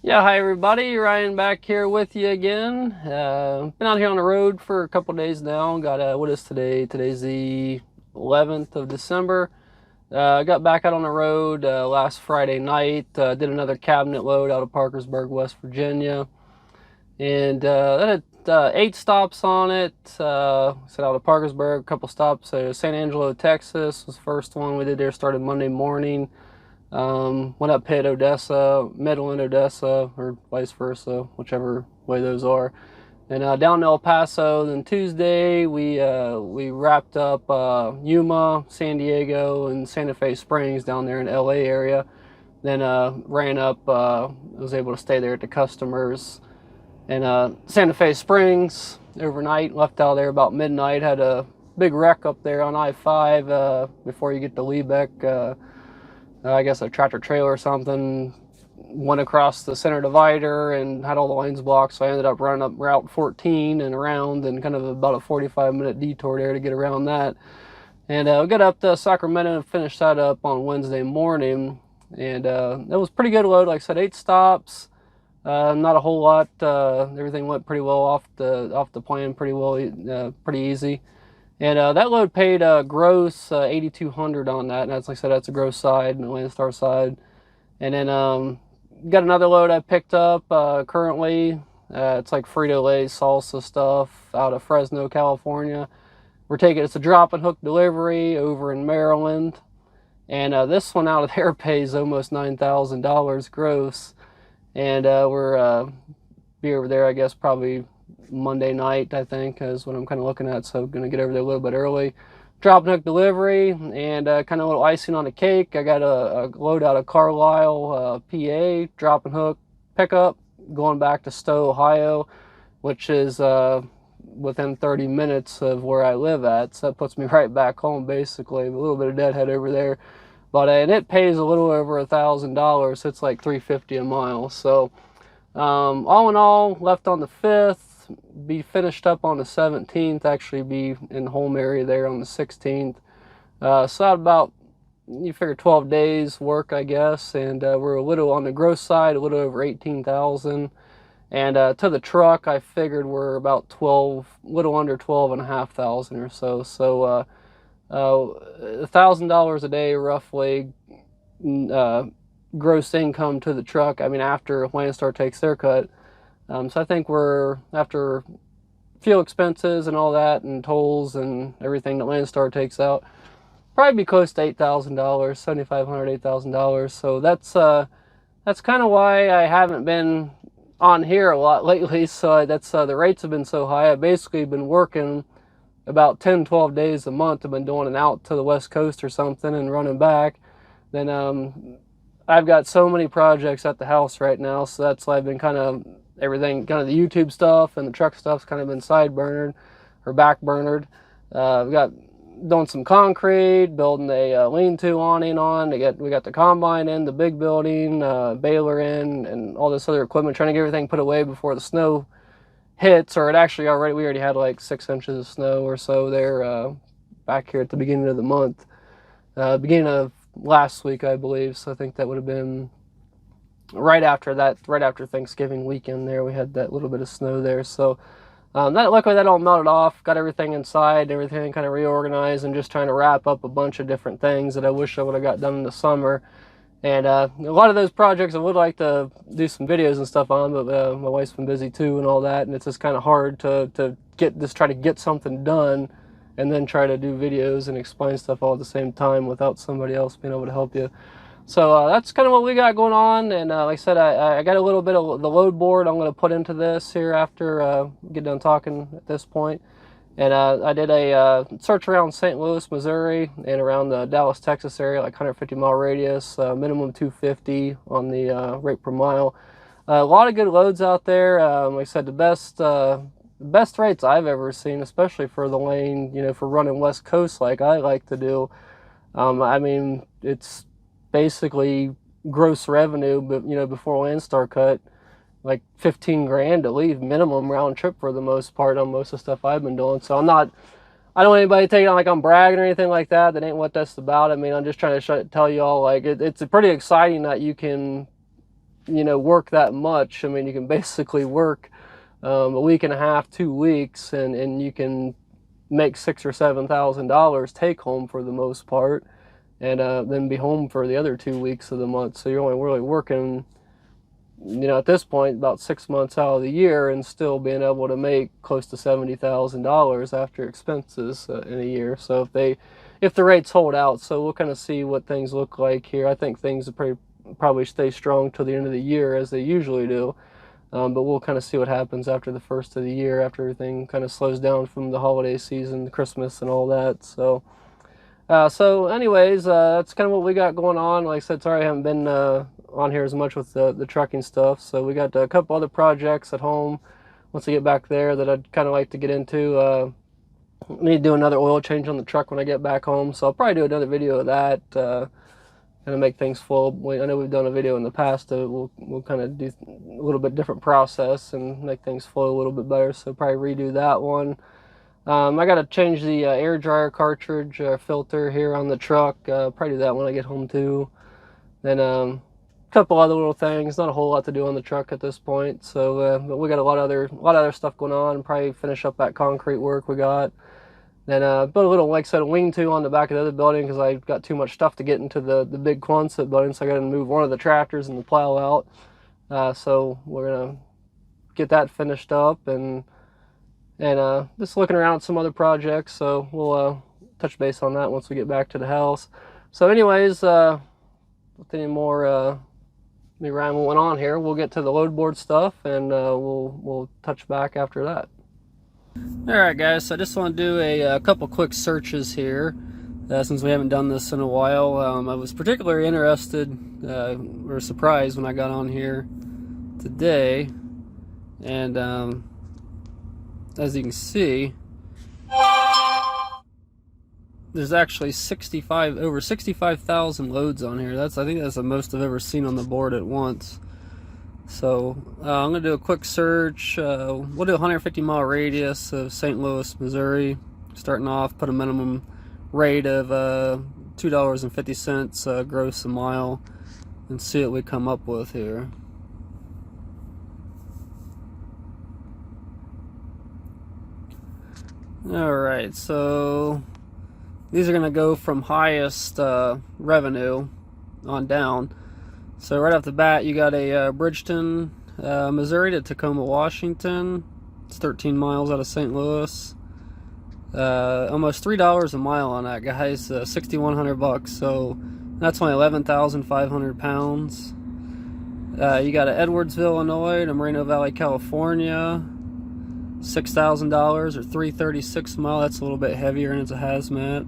Yeah, hi everybody. Ryan back here with you again. Been out here on the road for a couple days now. Got what is today? Today's the 11th of December. Got back out on the road last Friday night. Did another cabinet load out of Parkersburg, West Virginia, and that had 8 stops on it. Set out of Parkersburg, a couple stops. San Angelo, Texas was the first one we did there. Started Monday morning. Went up hit Odessa, Midland, Odessa, or vice versa, whichever way those are. And down to El Paso. Then Tuesday we wrapped up Yuma, San Diego, and Santa Fe Springs down there in LA area. Then ran up. Was able to stay there at the customers in Santa Fe Springs overnight. Left out there about midnight. Had a big wreck up there on I-5 before you get to Leebeck. I guess a tractor trailer or something went across the center divider and had all the lanes blocked, so I ended up running up Route 14 and around, and kind of about a 45-minute detour there to get around that. And we got up to Sacramento and finished that up on Wednesday morning, and it was pretty good load. Like I said, 8 stops, not a whole lot. Everything went pretty well off the plan, pretty well, pretty easy. And that load paid gross 8,200 on that, and that's, like I said, that's a gross side and a Landstar side. And then got another load I picked up currently. It's like Frito-Lay salsa stuff out of Fresno, California. It's a drop and hook delivery over in Maryland, and this one out of there pays almost $9,000 gross. And we're be over there, I guess, probably Monday night, I think, is what I'm kind of looking at. So going to get over there a little bit early. Drop and hook delivery, and kind of a little icing on the cake. I got a load out of Carlisle, PA, drop and hook pickup, going back to Stowe, Ohio, which is within 30 minutes of where I live at. So that puts me right back home, basically. A little bit of deadhead over there. But and it pays a little over $1,000. So it's like $350 a mile. So all in all, left on the 5th, be finished up on the 17th, actually be in the home area there on the 16th. So about, you figure 12 days work, I guess, and we're a little on the gross side, a little over 18,000. And to the truck, I figured we're about 12, little under 12,500 or so. So $1,000 a day roughly gross income to the truck. I mean, after Landstar takes their cut. So I think we're, after fuel expenses and all that, and tolls and everything that Landstar takes out, probably be close to $8,000, $7,500, $8,000. So that's kind of why I haven't been on here a lot lately. So that's the rates have been so high. I've basically been working about 10, 12 days a month. I've been doing an out to the West Coast or something and running back. Then I've got so many projects at the house right now, so that's why I've been kind of, everything, kind of the YouTube stuff and the truck stuff's kind of been side-burnered or back-burnered. We got doing some concrete, building a lean-to awning on. We got the combine in, the big building, baler in, and all this other equipment, trying to get everything put away before the snow hits. Or we already had like 6 inches of snow or so there back here at the beginning of the month, beginning of last week, I believe. So I think that would have been right after Thanksgiving weekend there. We had that little bit of snow there. So luckily that all melted off, got everything inside, everything kind of reorganized, and just trying to wrap up a bunch of different things that I wish I would have got done in the summer. And a lot of those projects I would like to do some videos and stuff on, but my wife's been busy too and all that, and it's just kind of hard to try to get something done and then try to do videos and explain stuff all at the same time without somebody else being able to help you. So that's kind of what we got going on. And like I said, I got a little bit of the load board I'm going to put into this here after get done talking at this point. And I did a search around St. Louis, Missouri, and around the Dallas, Texas area, like 150-mile radius, minimum 250 on the rate per mile. A lot of good loads out there. Like I said, the best rates I've ever seen, especially for the lane, for running West Coast like I like to do. I mean, it's basically gross revenue, but before Landstar cut, like 15 grand at least minimum round trip for the most part on most of the stuff I've been doing. So I don't want anybody to take it on like I'm bragging or anything like that. That ain't what that's about. I mean, I'm just trying to tell you all, like, it's pretty exciting that you can work that much. I mean, you can basically work a week and a half, 2 weeks, and you can make $6,000 or $7,000 take home for the most part, and then be home for the other 2 weeks of the month. So you're only really working, at this point, about 6 months out of the year, and still being able to make close to $70,000 after expenses in a year. So if the rates hold out, so we'll kind of see what things look like here. I think things will probably stay strong till the end of the year, as they usually do. But we'll kind of see what happens after the first of the year, after everything kind of slows down from the holiday season, Christmas and all that. So anyways, that's kind of what we got going on. Like I said, sorry I haven't been on here as much with the trucking stuff. So we got a couple other projects at home once I get back there that I'd kind of like to get into. I need to do another oil change on the truck when I get back home. So I'll probably do another video of that. Kind of make things flow. I know we've done a video in the past. We'll kind of do a little bit different process and make things flow a little bit better. So probably redo that one. I got to change the air dryer cartridge filter here on the truck. Probably do that when I get home too. Then a couple other little things. Not a whole lot to do on the truck at this point. So, but we got a lot of other stuff going on. Probably finish up that concrete work we got. Then built a little, like I said, a lean-to on the back of the other building because I got too much stuff to get into the big Quonset building, so I got to move one of the tractors and the plow out. So we're gonna get that finished up and just looking around at some other projects. So we'll touch base on that once we get back to the house. So anyways, with any more me rambling on here, we'll get to the load board stuff and we'll touch back after that. Alright guys, so I just want to do a couple quick searches here since we haven't done this in a while. I was particularly interested or surprised when I got on here today, and as you can see, there's actually over 65,000 loads on here. I think that's the most I've ever seen on the board at once. So I'm going to do a quick search. We'll do a 150-mile radius of St. Louis, Missouri. Starting off, put a minimum rate of $2.50 gross a mile, and see what we come up with here. Alright, so these are going to go from highest revenue on down. So right off the bat, you got a Bridgeton, Missouri to Tacoma, Washington. It's 13 miles out of St. Louis. Almost $3 a mile on that, guys. 6,100 bucks. So that's only 11,500 pounds. You got a Edwardsville, Illinois to Moreno Valley, California. $6,000 or 336 a mile. That's a little bit heavier and it's a hazmat.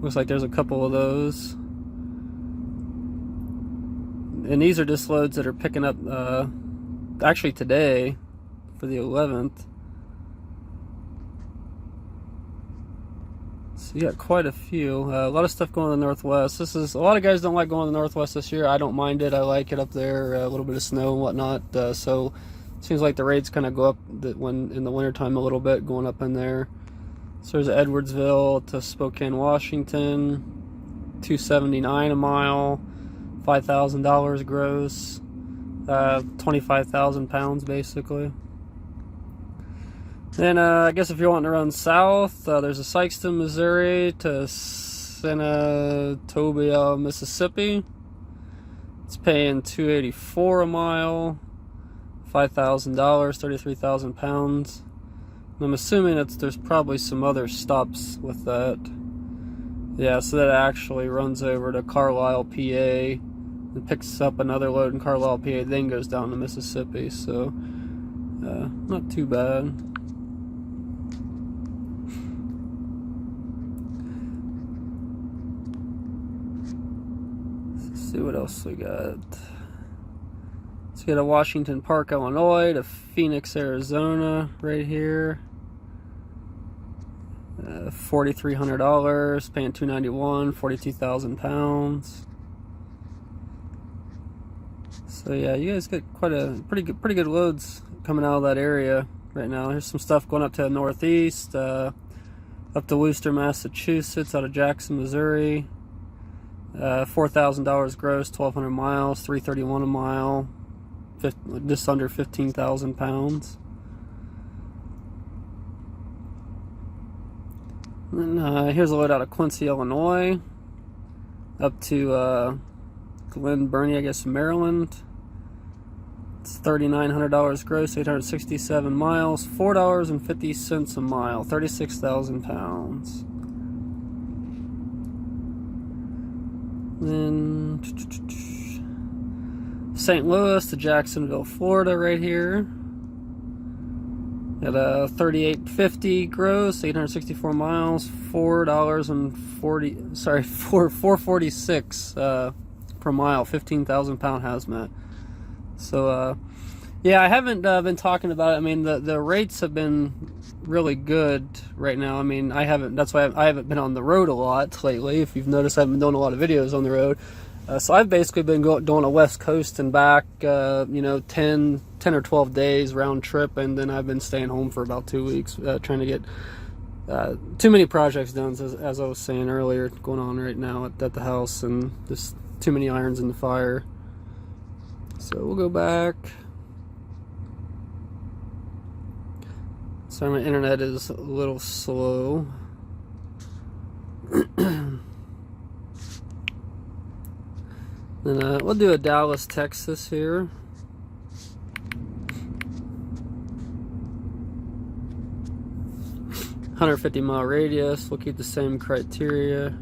Looks like there's a couple of those. And these are just loads that are picking up actually today for the 11th. So you got quite a few. A lot of stuff going to the Northwest. A lot of guys don't like going to the Northwest this year. I don't mind it. I like it up there. A little bit of snow and whatnot. So it seems like the rates kind of go up in the wintertime a little bit, going up in there. So there's Edwardsville to Spokane, Washington. $279 a mile. $5,000 gross, 25,000 pounds basically. Then I guess if you're wanting to run south, there's a Sykeston, Missouri to Senatobia, Mississippi. It's paying $284 a mile, $5,000, 33,000 pounds. And I'm assuming there's probably some other stops with that. Yeah, so that actually runs over to Carlisle, PA. And picks up another load in Carlisle, PA, then goes down to Mississippi. So not too bad. Let's see what else we got. Let's get a Washington Park, Illinois to Phoenix, Arizona right here. $4,300, paying $291, 42,000 pounds. So yeah, you guys get quite a pretty good loads coming out of that area right now. There's some stuff going up to the northeast, up to Worcester, Massachusetts, out of Jackson, Missouri. $4,000 gross, 1,200 miles, $331 a mile. just under 15,000 pounds. And here's a load out of Quincy, Illinois, up to Glen Burnie, I guess, Maryland. It's $3,900 gross, 867 miles, $4.50 a mile, 36,000 pounds. Then St. Louis to Jacksonville, Florida, right here. At a 3850 gross, 864 miles, $4.46 per mile, 15,000 pound hazmat. So yeah, I haven't been talking about it. I mean, the rates have been really good right now. I mean, that's why I haven't been on the road a lot lately. If you've noticed, I haven't been doing a lot of videos on the road. So I've basically been doing a West Coast and back, you know, 10 or 12 days round trip, and then I've been staying home for about 2 weeks, trying to get too many projects done, as I was saying earlier, going on right now at the house, and just too many irons in the fire. So we'll go back. Sorry, my internet is a little slow. Then we'll do a Dallas, Texas here. $150-mile radius. We'll keep the same criteria.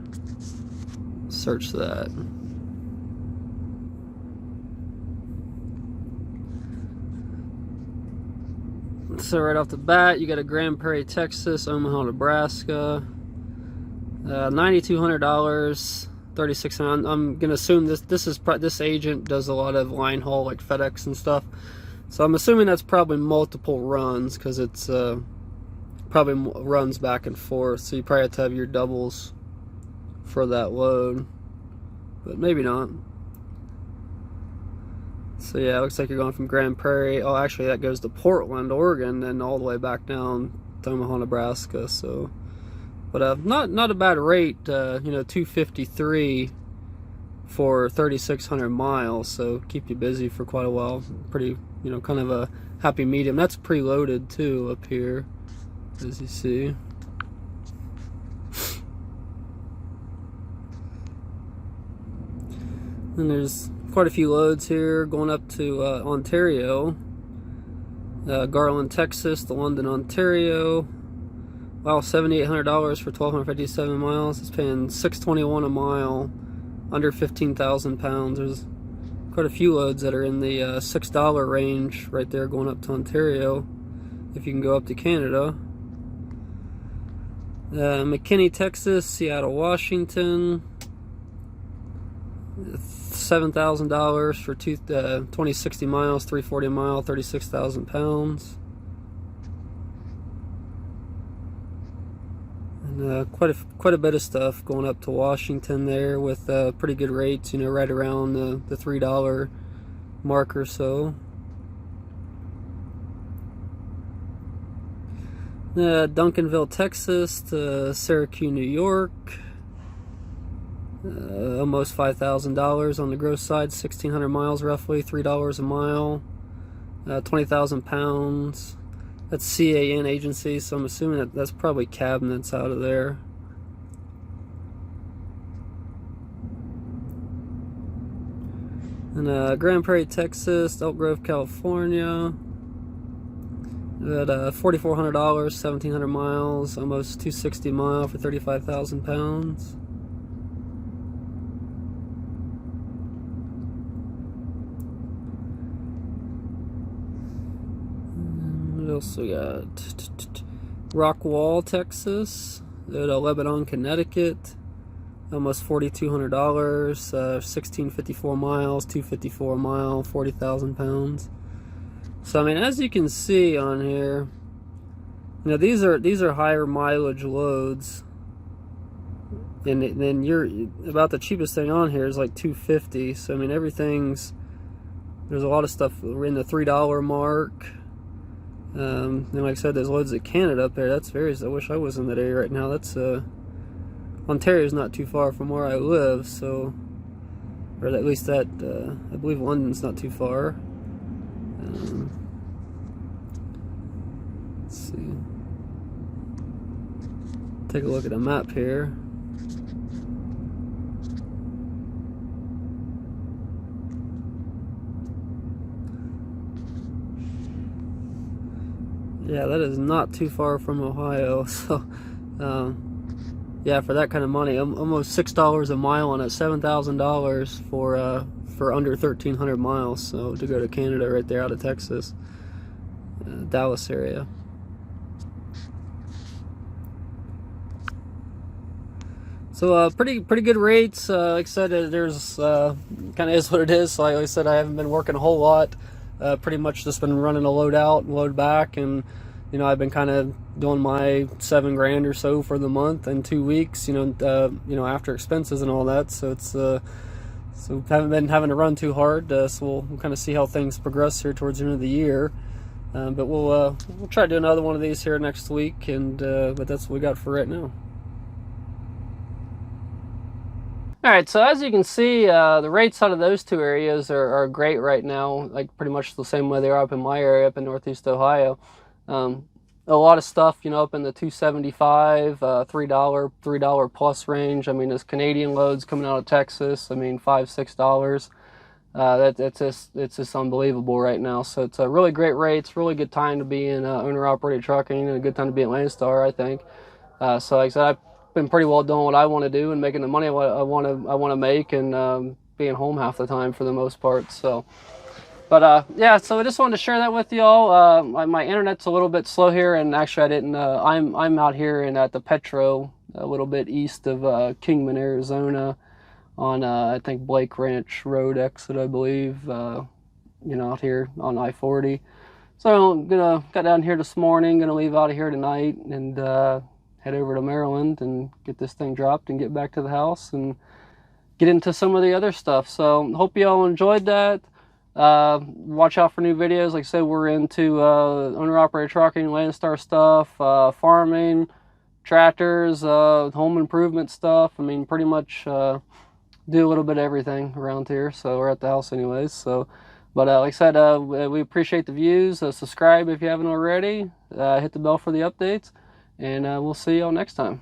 Search that. So right off the bat, you got a Grand Prairie, Texas, Omaha, Nebraska. $9,200. 36. I'm gonna assume this agent does a lot of line haul like FedEx and stuff, so I'm assuming that's probably multiple runs, because it's probably runs back and forth, so you probably have to have your doubles for that load, but maybe not. So yeah, it looks like you're going from Grand Prairie. Oh, actually that goes to Portland, Oregon, and all the way back down to Omaha, Nebraska. So but not a bad rate, you know, $253 for 3,600 miles, so keep you busy for quite a while. Pretty, you know, kind of a happy medium. That's preloaded too up here, as you see. And there's quite a few loads here going up to Ontario, Garland, Texas, to London, Ontario. Wow, $7,800 for 1,257 miles. It's paying $621 a mile, under 15,000 pounds. There's quite a few loads that are in the $6 range right there, going up to Ontario, if you can go up to Canada. McKinney, Texas, Seattle, Washington. $7,000 for 2060 miles, 340 a mile, 36,000 pounds. And quite a bit of stuff going up to Washington there, with pretty good rates, you know, right around the $3 mark or so. Duncanville, Texas to Syracuse, New York. Almost $5,000 on the gross side, 1,600 miles roughly, $3 a mile, 20,000 pounds. That's CAN agency, so I'm assuming that's probably cabinets out of there. And Grand Prairie, Texas, Elk Grove, California. At $4,400, 1,700 miles, almost 260 mile for 35,000 pounds. What else we got? Rockwall, Texas, at Lebanon, Connecticut, almost $4,200, 1,654 miles, 254 a mile, 40,000 pounds. So I mean, as you can see on here, you know, these are higher mileage loads, and then you're about the cheapest thing on here is like $250. So I mean, there's a lot of stuff in the $3 mark. And like I said, there's loads of Canada up there. That's very, I wish I was in that area right now. That's Ontario's not too far from where I live, so, or at least that I believe London's not too far. see. Take a look at the map here. Yeah, that is not too far from Ohio. So, yeah, for that kind of money, almost $6 a mile on it, $7,000 for under 1,300 miles. So to go to Canada right there out of Texas, Dallas area. So pretty good rates. Like I said, there's kind of is what it is. So like I said, I haven't been working a whole lot. Pretty much just been running a load out and load back, and you know, I've been kind of doing my $7,000 or so for the month in 2 weeks. You know, after expenses and all that. So it's so haven't been having to run too hard. So we'll kind of see how things progress here towards the end of the year. But we'll try to do another one of these here next week, and but that's what we got for right now. Alright, so as you can see, the rates out of those two areas are great right now, like pretty much the same way they are up in my area, up in Northeast Ohio. A lot of stuff, you know, up in the $2.75, $3 plus range. I mean, there's Canadian loads coming out of Texas. I mean, $5, $6. It's just unbelievable right now. So it's a really great rates, really good time to be in owner-operated trucking, and a good time to be at Landstar, I think. So like I said, I've been pretty well doing what I want to do and making the money I want to make, and being home half the time for the most part. So, but yeah, so I just wanted to share that with y'all. My internet's a little bit slow here, and actually I didn't. I'm out here at the Petro, a little bit east of Kingman, Arizona, on I think Blake Ranch Road exit, I believe. You know, out here on I-40. So I'm got down here this morning. Gonna leave out of here tonight and head over to Maryland and get this thing dropped and get back to the house and get into some of the other stuff. So hope you all enjoyed that. Watch out for new videos. Like I said, we're into owner-operated trucking, Landstar stuff, farming, tractors, home improvement stuff. I mean, pretty much do a little bit of everything around here. So we're at the house anyways. So, but like I said, we appreciate the views. Subscribe if you haven't already. Hit the bell for the updates. And we'll see y'all next time.